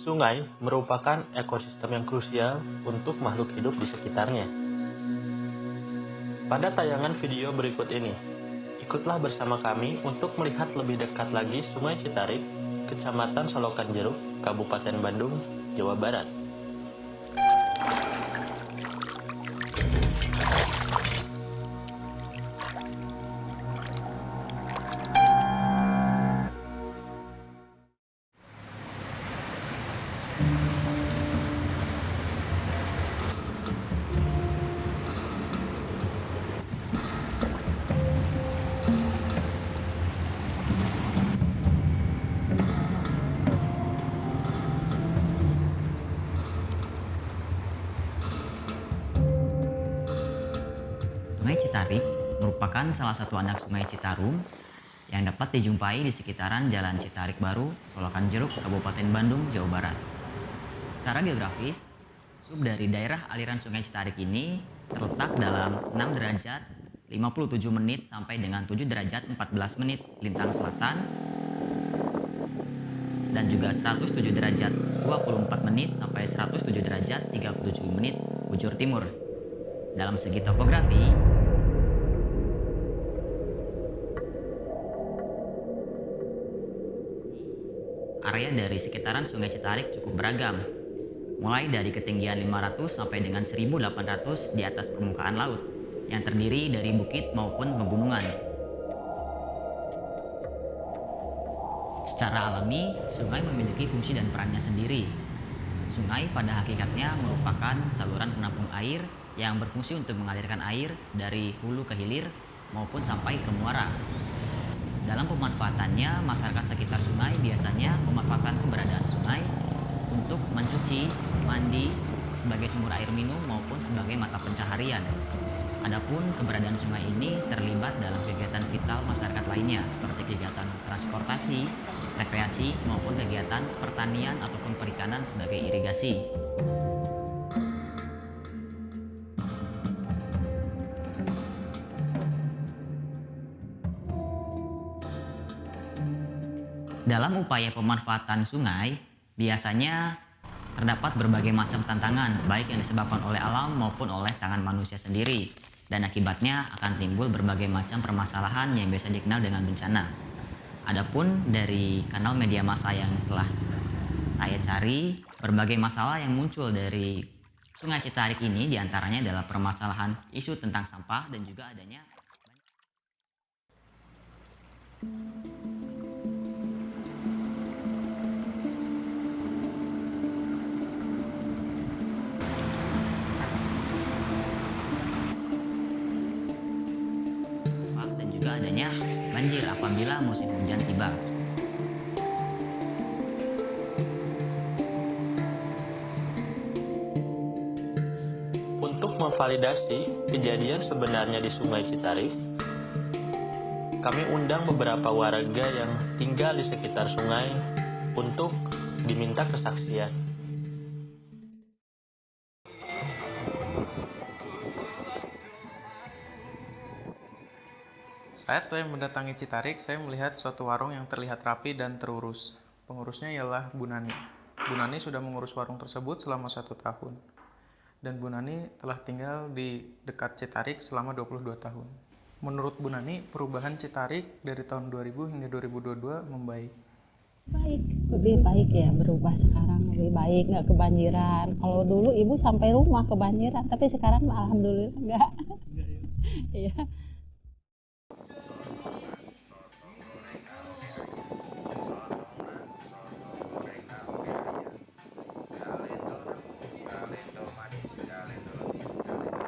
Sungai merupakan ekosistem yang krusial untuk makhluk hidup di sekitarnya. Pada tayangan video berikut ini, ikutlah bersama kami untuk melihat lebih dekat lagi Sungai Citarik, Kecamatan Solokan Jeruk, Kabupaten Bandung, Jawa Barat. Sungai Citarik merupakan salah satu anak Sungai Citarum yang dapat dijumpai di sekitaran Jalan Citarik Baru, Solokan Jeruk, Kabupaten Bandung, Jawa Barat. Secara geografis, sub dari daerah aliran Sungai Citarik ini terletak dalam 6 derajat 57 menit sampai dengan 7 derajat 14 menit lintang selatan dan juga 107 derajat 24 menit sampai 107 derajat 37 menit bujur timur. Dalam segi topografi, area dari sekitaran Sungai Citarik cukup beragam, mulai dari ketinggian 500 sampai dengan 1800 di atas permukaan laut, yang terdiri dari bukit maupun pegunungan. Secara alami, sungai memiliki fungsi dan perannya sendiri. Sungai pada hakikatnya merupakan saluran penampung air yang berfungsi untuk mengalirkan air dari hulu ke hilir maupun sampai ke muara. Dalam pemanfaatannya, masyarakat sekitar sungai biasanya memanfaatkan keberadaan sungai untuk mencuci, mandi, sebagai sumber air minum maupun sebagai mata pencaharian. Adapun keberadaan sungai ini terlibat dalam kegiatan vital masyarakat lainnya seperti kegiatan transportasi, rekreasi maupun kegiatan pertanian ataupun perikanan sebagai irigasi. Dalam upaya pemanfaatan sungai, biasanya terdapat berbagai macam tantangan, baik yang disebabkan oleh alam maupun oleh tangan manusia sendiri. Dan akibatnya akan timbul berbagai macam permasalahan yang biasa dikenal dengan bencana. Adapun dari kanal media massa yang telah saya cari, berbagai masalah yang muncul dari Sungai Citarik ini diantaranya adalah permasalahan isu tentang sampah dan juga adanya dan juga adanya banjir apabila musim hujan tiba. Untuk memvalidasi kejadian sebenarnya di Sungai Citarik, kami undang beberapa warga yang tinggal di sekitar sungai untuk diminta kesaksian. Saat saya mendatangi Citarik, saya melihat suatu warung yang terlihat rapi dan terurus. Pengurusnya ialah Bu Nani. Bu Nani sudah mengurus warung tersebut selama 1 tahun. Dan Bu Nani telah tinggal di dekat Citarik selama 22 tahun. Menurut Bu Nani, perubahan Citarik dari tahun 2000 hingga 2022 membaik. Baik, lebih baik ya, berubah sekarang lebih baik, nggak kebanjiran. Kalau dulu ibu sampai rumah kebanjiran, tapi sekarang alhamdulillah nggak. Iya.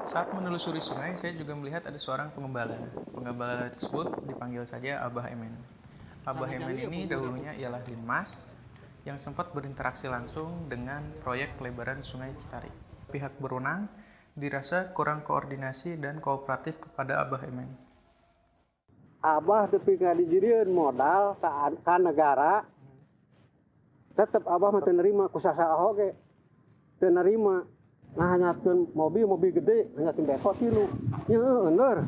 Saat menelusuri sungai, saya juga melihat ada seorang pengembala. Pengembala tersebut dipanggil saja Abah Emen. Abah Emen ini dahulunya ialah linmas yang sempat berinteraksi langsung dengan proyek pelebaran Sungai Citarik. Pihak berwenang dirasa kurang koordinasi dan kooperatif kepada Abah Emen. Abah tapi nggak dijadiin modal ke negara, tetap Abah mah nerima kusasa oge, nerima. Nah hanya mobil gede, hanya beko tilu, ya bener.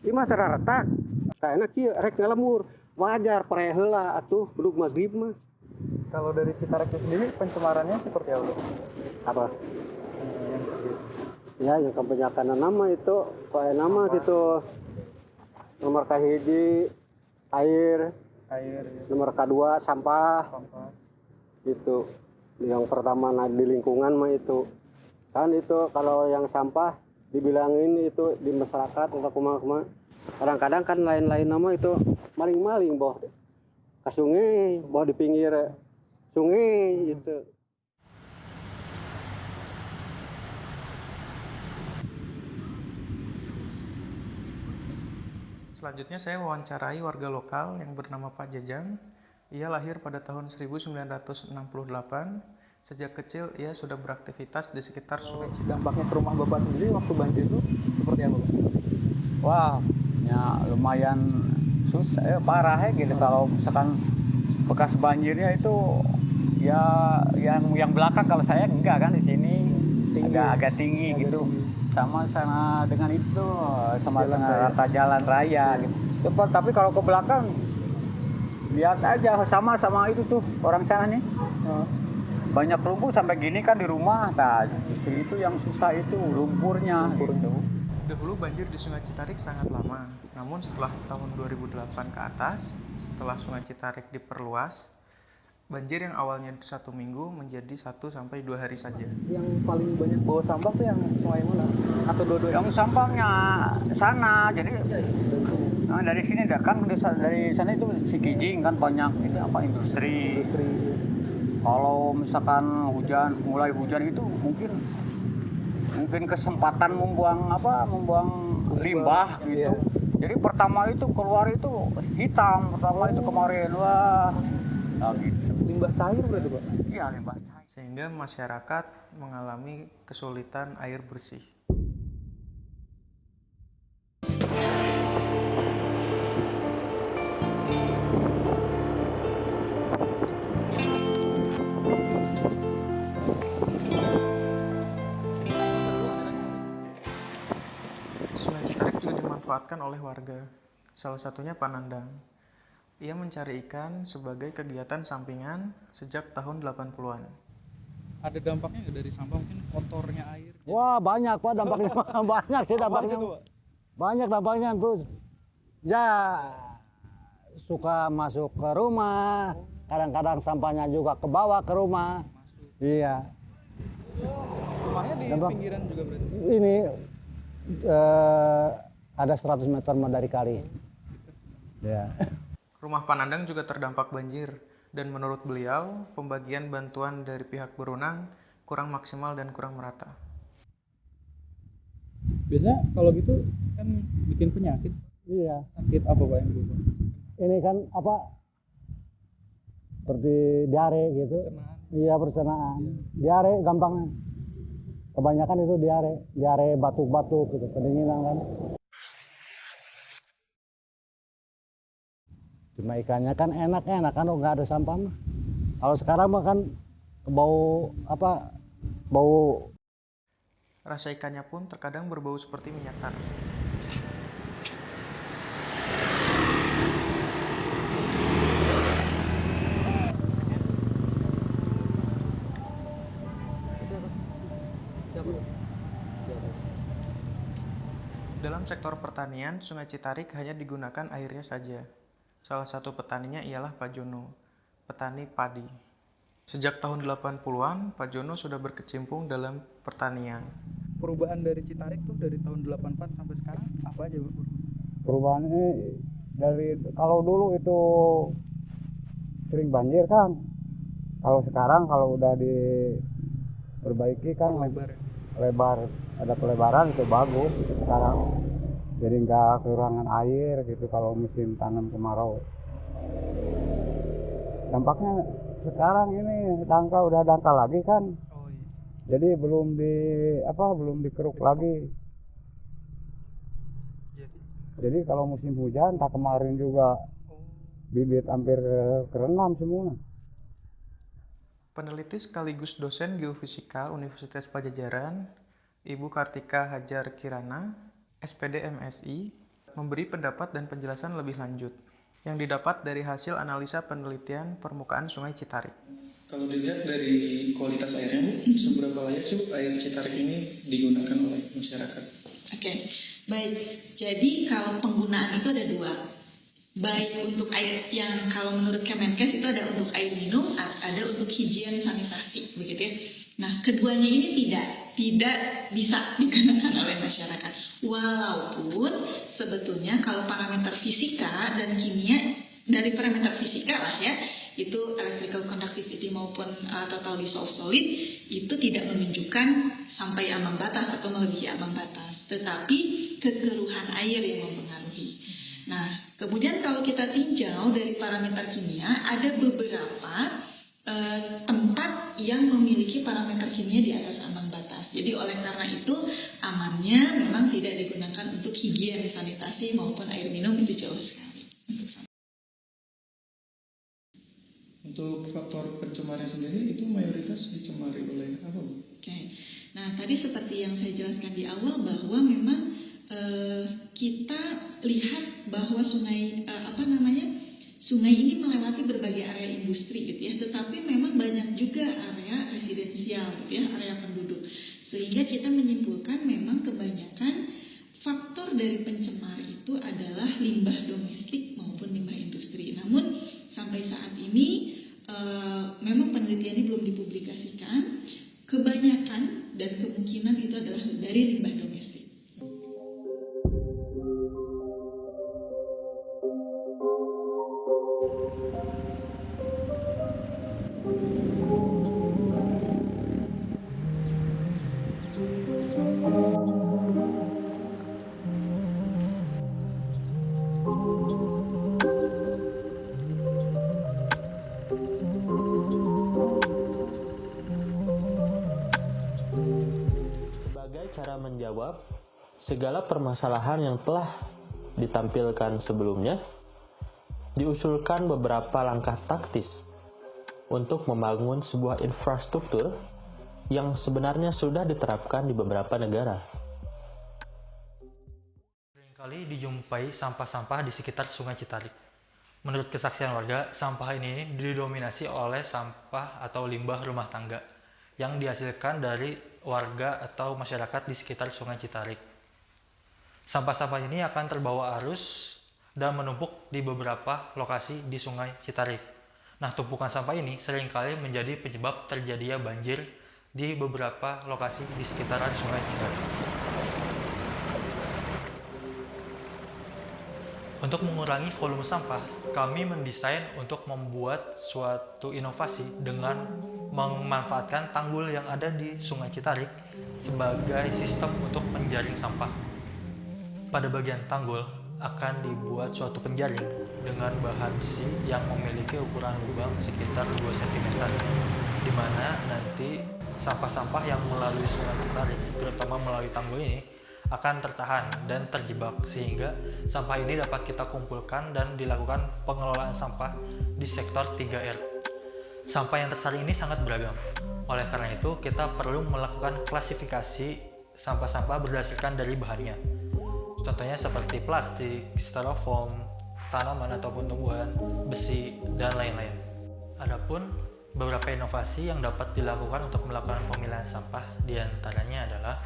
Ini mah retak, kayaknya kia rek ngalemur, wajar pare heula atuh belum maghrib mah. Kalau dari Citarik itu sendiri pencemarannya seperti apa? Apa? Yang terjadi. Ya yang kebanyakan nama itu kayak nama gitu. Nomor kahiji air, Air, ya, nomor kedua sampah sampah. gitu. Yang pertama di lingkungan mah itu. Kan itu kalau yang sampah dibilangin itu di masyarakat atau kumaha-kumaha. Kadang-kadang kan lain-lain nama itu maling-maling boh. Ke sungai, boh di pinggir sungai gitu. Selanjutnya saya wawancarai warga lokal yang bernama Pak Jajang. Ia lahir pada tahun 1968. Sejak kecil ia sudah beraktivitas di sekitar Sungai Citarik. Dampaknya ke rumah Bapak sendiri waktu banjir itu seperti apa, Pak? Wah, ya lumayan susah, parah ya gitu. Kalau misalkan bekas banjirnya itu ya yang belakang, kalau saya enggak kan di sini agak tinggi gitu. Sama dengan itu sama dengan rata jalan raya gitu. Tapi kalau ke belakang lihat aja sama itu tuh orang sana nih. Banyak lumpur sampai gini kan di rumah. Nah, justru itu yang susah itu lumpurnya gitu. Dahulu banjir di Sungai Citarik sangat lama, namun setelah tahun 2008 ke atas, setelah Sungai Citarik diperluas, banjir yang awalnya 1 minggu menjadi 1-2 hari saja. Yang paling banyak bawa sampah tuh yang sungai mana? Atau dua-duanya? Yang sampahnya sana, jadi dari sini kan dari sana itu Cikijing kan banyak itu industri. Kalau misalkan mulai hujan itu mungkin kesempatan membuang limbah gitu. Jadi pertama itu keluar itu hitam itu kemarin, wah, nah gitu. Limbah cair berarti, Pak? Iya, limbah cair. Sehingga masyarakat mengalami kesulitan air bersih. Sungai Citarik juga dimanfaatkan oleh warga, salah satunya Pak Nandang. Ia mencari ikan sebagai kegiatan sampingan sejak tahun 80-an. Ada dampaknya nggak dari sampah, mungkin kotornya air? Wah banyak Pak dampaknya. Banyak sih dampaknya. Apa aja tuh, Pak? Banyak dampaknya tuh. Ya suka masuk ke rumah, kadang-kadang sampahnya juga ke bawah ke rumah. Iya. Rumahnya di Dampak. pinggiran juga berarti? Ini ada 100 meter dari kali. Ya. Rumah Pak Nandang juga terdampak banjir, dan menurut beliau, pembagian bantuan dari pihak berwenang kurang maksimal dan kurang merata. Biasanya kalau gitu kan bikin penyakit. Iya. Sakit apa, Pak, yang berubah? Ini kan seperti diare gitu. Pencernaan. Iya pencernaan. Diare gampangnya. Kebanyakan itu diare batuk-batuk gitu, kedinginan kan. Cuma ikannya kan enak-enak kan, nggak ada sampah mah. Kalau sekarang mah kan bau. Rasa ikannya pun terkadang berbau seperti minyak tanah. Dalam sektor pertanian, Sungai Citarik hanya digunakan airnya saja. Salah satu petaninya ialah Pak Jono, petani padi. Sejak tahun 80-an, Pak Jono sudah berkecimpung dalam pertanian. Perubahan dari Citarik tuh dari tahun 84 sampai sekarang apa aja, Pak? Perubahan ini dari kalau dulu itu sering banjir kan. Kalau sekarang kalau udah diperbaiki kan Lebar ya? lebar, ada pelebaran itu bagus sekarang. Jadi nggak kekurangan air gitu kalau musim tanam kemarau. Dampaknya sekarang ini udah dangkal lagi kan. Oh iya. Jadi belum dikeruk lagi. Jadi kalau musim hujan, tak kemarin juga bibit hampir kerendam semua. Peneliti sekaligus dosen geofisika Universitas Padjadjaran, Ibu Kartika Hajar Kirana, SPD MSI, memberi pendapat dan penjelasan lebih lanjut yang didapat dari hasil analisa penelitian permukaan Sungai Citarik. Kalau dilihat dari kualitas airnya, Bu, seberapa layak sih Bu, air Citarik ini digunakan oleh masyarakat? Oke, baik. Jadi kalau penggunaan itu ada dua. Baik untuk air yang kalau menurut Kemenkes itu ada untuk air minum, ada untuk higien sanitasi, begitu ya. Nah, keduanya ini tidak bisa digunakan oleh masyarakat. Walaupun sebetulnya kalau parameter fisika dan kimia, dari parameter fisika lah ya, itu electrical conductivity maupun total dissolved solid itu tidak menunjukkan sampai ambang batas atau melebihi ambang batas, tetapi kekeruhan air yang mempengaruhi. Nah, kemudian kalau kita tinjau dari parameter kimia, ada beberapa tempat yang memiliki parameter kimia di atas ambang batas. Jadi oleh karena itu amannya memang tidak digunakan untuk higien sanitasi maupun air minum, itu jauh sekali. Untuk faktor pencemaran sendiri itu mayoritas dicemari oleh apa, Bu? Oke. Nah, tadi seperti yang saya jelaskan di awal bahwa memang kita lihat bahwa sungai sungai ini melewati berbagai area industri gitu ya, tetapi memang banyak juga area residensial gitu ya, area penduduk. Sehingga kita menyimpulkan memang kebanyakan faktor dari pencemar itu adalah limbah domestik maupun limbah industri. Namun sampai saat ini memang penelitian ini belum dipublikasikan. Kebanyakan dan kemungkinan itu adalah dari limbah domestik. Cara menjawab segala permasalahan yang telah ditampilkan sebelumnya, diusulkan beberapa langkah taktis untuk membangun sebuah infrastruktur yang sebenarnya sudah diterapkan di beberapa negara. Seringkali dijumpai sampah-sampah di sekitar Sungai Citarik. Menurut kesaksian warga, sampah ini didominasi oleh sampah atau limbah rumah tangga yang dihasilkan dari warga atau masyarakat di sekitar Sungai Citarik. Sampah-sampah ini akan terbawa arus dan menumpuk di beberapa lokasi di Sungai Citarik. Nah, tumpukan sampah ini seringkali menjadi penyebab terjadinya banjir di beberapa lokasi di sekitaran Sungai Citarik. Untuk mengurangi volume sampah, kami mendesain untuk membuat suatu inovasi dengan memanfaatkan tanggul yang ada di Sungai Citarik sebagai sistem untuk penjaring sampah. Pada bagian tanggul akan dibuat suatu penjaring dengan bahan besi yang memiliki ukuran lubang sekitar 2 cm, di mana nanti sampah-sampah yang melalui Sungai Citarik, terutama melalui tanggul ini, akan tertahan dan terjebak, sehingga sampah ini dapat kita kumpulkan dan dilakukan pengelolaan sampah di sektor 3R. Sampah yang tersaring ini sangat beragam. Oleh karena itu, kita perlu melakukan klasifikasi sampah-sampah berdasarkan dari bahannya. Contohnya seperti plastik, styrofoam, tanaman ataupun tumbuhan, besi, dan lain-lain. Adapun beberapa inovasi yang dapat dilakukan untuk melakukan pemilihan sampah diantaranya adalah: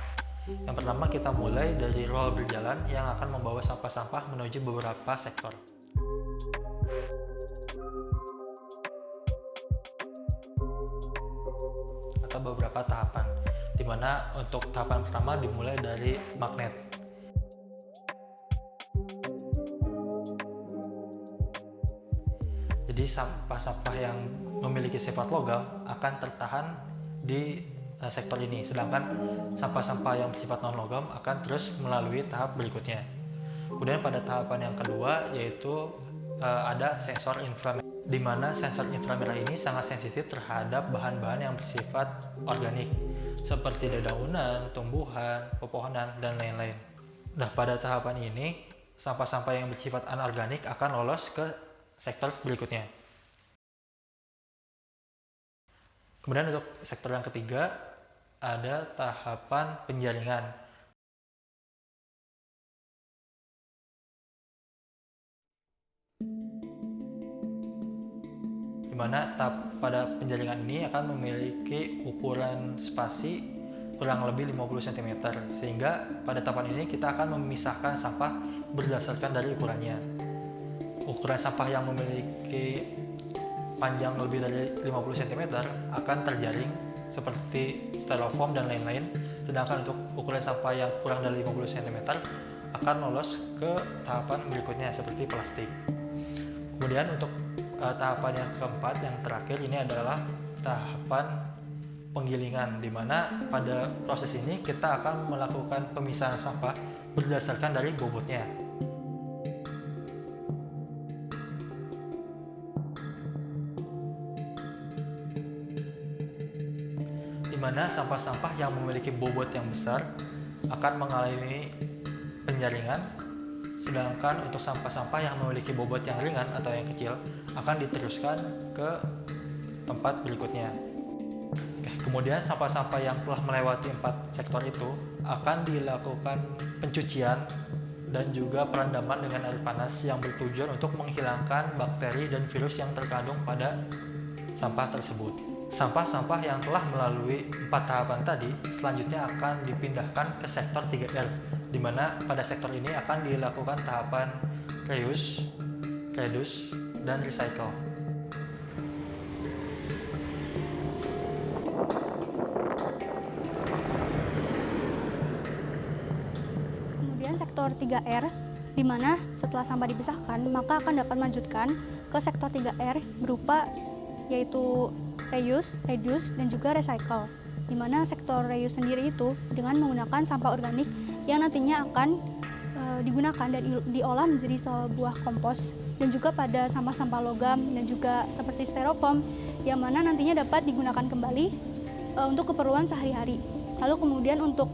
yang pertama, kita mulai dari rol berjalan yang akan membawa sampah-sampah menuju beberapa sektor. Atau beberapa tahapan, di mana untuk tahapan pertama dimulai dari magnet. Jadi sampah-sampah yang memiliki sifat logam akan tertahan di sektor ini, sedangkan sampah-sampah yang bersifat non-logam akan terus melalui tahap berikutnya. Kemudian pada tahapan yang kedua yaitu ada sensor inframerah, di mana sensor inframerah ini sangat sensitif terhadap bahan-bahan yang bersifat organik seperti dedaunan, tumbuhan, pepohonan, dan lain-lain. Nah, pada tahapan ini sampah-sampah yang bersifat anorganik akan lolos ke sektor berikutnya. Kemudian untuk sektor yang ketiga ada tahapan penjaringan, di mana pada penjaringan ini akan memiliki ukuran spasi kurang lebih 50 cm, sehingga pada tahapan ini kita akan memisahkan sampah berdasarkan dari ukurannya. Ukuran sampah yang memiliki panjang lebih dari 50 cm akan terjaring seperti styrofoam dan lain-lain, sedangkan untuk ukuran sampah yang kurang dari 50 cm akan lolos ke tahapan berikutnya seperti plastik. Kemudian untuk tahapan yang keempat, yang terakhir, ini adalah tahapan penggilingan, di mana pada proses ini kita akan melakukan pemisahan sampah berdasarkan dari bobotnya. Di mana sampah-sampah yang memiliki bobot yang besar akan mengalami penjaringan, sedangkan untuk sampah-sampah yang memiliki bobot yang ringan atau yang kecil akan diteruskan ke tempat berikutnya. Kemudian sampah-sampah yang telah melewati 4 sektor itu akan dilakukan pencucian dan juga perendaman dengan air panas yang bertujuan untuk menghilangkan bakteri dan virus yang terkandung pada sampah tersebut. Sampah-sampah yang telah melalui 4 tahapan tadi selanjutnya akan dipindahkan ke sektor 3R, di mana pada sektor ini akan dilakukan tahapan reuse, reduce, dan recycle. Kemudian sektor 3R, di mana setelah sampah dipisahkan, maka akan dapat melanjutkan ke sektor 3R berupa yaitu reuse, reduce, dan juga recycle. Di mana sektor reuse sendiri itu dengan menggunakan sampah organik yang nantinya akan digunakan dan diolah menjadi sebuah kompos, dan juga pada sampah-sampah logam dan juga seperti styrofoam yang mana nantinya dapat digunakan kembali untuk keperluan sehari-hari. Lalu kemudian untuk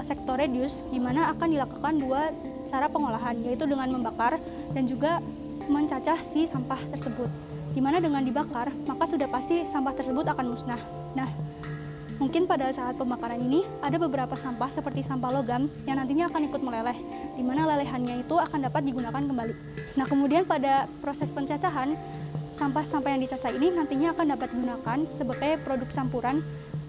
sektor reduce, di mana akan dilakukan 2 cara pengolahan, yaitu dengan membakar dan juga mencacah si sampah tersebut. Di mana dengan dibakar, maka sudah pasti sampah tersebut akan musnah. Nah, mungkin pada saat pembakaran ini ada beberapa sampah seperti sampah logam yang nantinya akan ikut meleleh, di mana lelehannya itu akan dapat digunakan kembali. Nah, kemudian pada proses pencacahan, sampah-sampah yang dicacah ini nantinya akan dapat digunakan sebagai produk campuran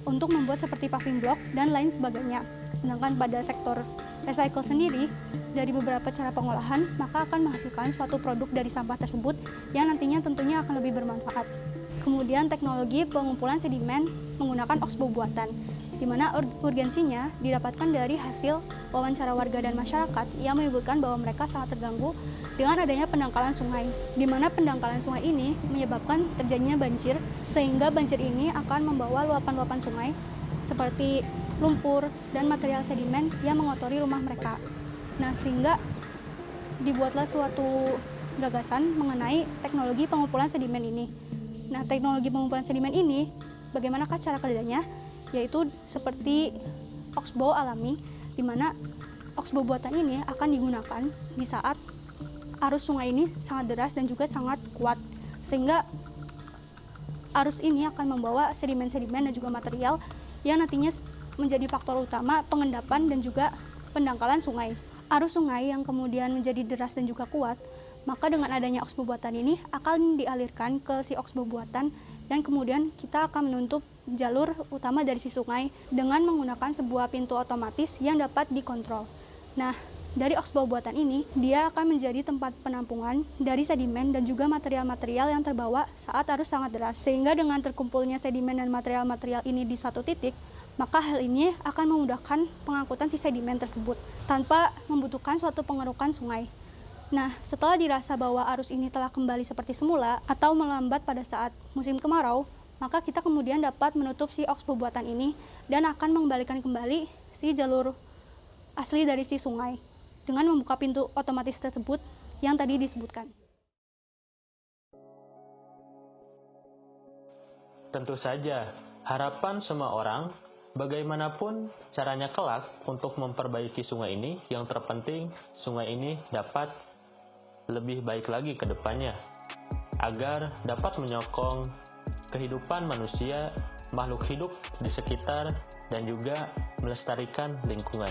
untuk membuat seperti paving block dan lain sebagainya. Sedangkan pada sektor recycle sendiri, dari beberapa cara pengolahan, maka akan menghasilkan suatu produk dari sampah tersebut yang nantinya tentunya akan lebih bermanfaat. Kemudian teknologi pengumpulan sedimen menggunakan oxbow buatan, di mana urgensinya didapatkan dari hasil wawancara warga dan masyarakat yang menyebutkan bahwa mereka sangat terganggu dengan adanya pendangkalan sungai, di mana pendangkalan sungai ini menyebabkan terjadinya banjir, sehingga banjir ini akan membawa luapan-luapan sungai seperti lumpur dan material sedimen yang mengotori rumah mereka. Nah, sehingga dibuatlah suatu gagasan mengenai teknologi pengumpulan sedimen ini. Nah, teknologi pengumpulan sedimen ini, bagaimanakah cara kerjanya? Yaitu seperti oxbow alami, di mana oxbow buatan ini akan digunakan di saat arus sungai ini sangat deras dan juga sangat kuat, sehingga arus ini akan membawa sedimen-sedimen dan juga material yang nantinya menjadi faktor utama pengendapan dan juga pendangkalan sungai. Arus sungai yang kemudian menjadi deras dan juga kuat, maka dengan adanya oxbow buatan ini akan dialirkan ke si oxbow buatan, dan kemudian kita akan menutup jalur utama dari si sungai dengan menggunakan sebuah pintu otomatis yang dapat dikontrol. Nah, dari oxbow buatan ini, dia akan menjadi tempat penampungan dari sedimen dan juga material-material yang terbawa saat arus sangat deras. Sehingga dengan terkumpulnya sedimen dan material-material ini di satu titik, maka hal ini akan memudahkan pengangkutan si sedimen tersebut tanpa membutuhkan suatu pengerukan sungai. Nah, setelah dirasa bahwa arus ini telah kembali seperti semula atau melambat pada saat musim kemarau, maka kita kemudian dapat menutup si oxbow buatan ini dan akan mengembalikan kembali si jalur asli dari si sungai dengan membuka pintu otomatis tersebut yang tadi disebutkan. Tentu saja, harapan semua orang, bagaimanapun caranya kelak untuk memperbaiki sungai ini, yang terpenting sungai ini dapat lebih baik lagi ke depannya, agar dapat menyokong kehidupan manusia, makhluk hidup di sekitar, dan juga melestarikan lingkungan.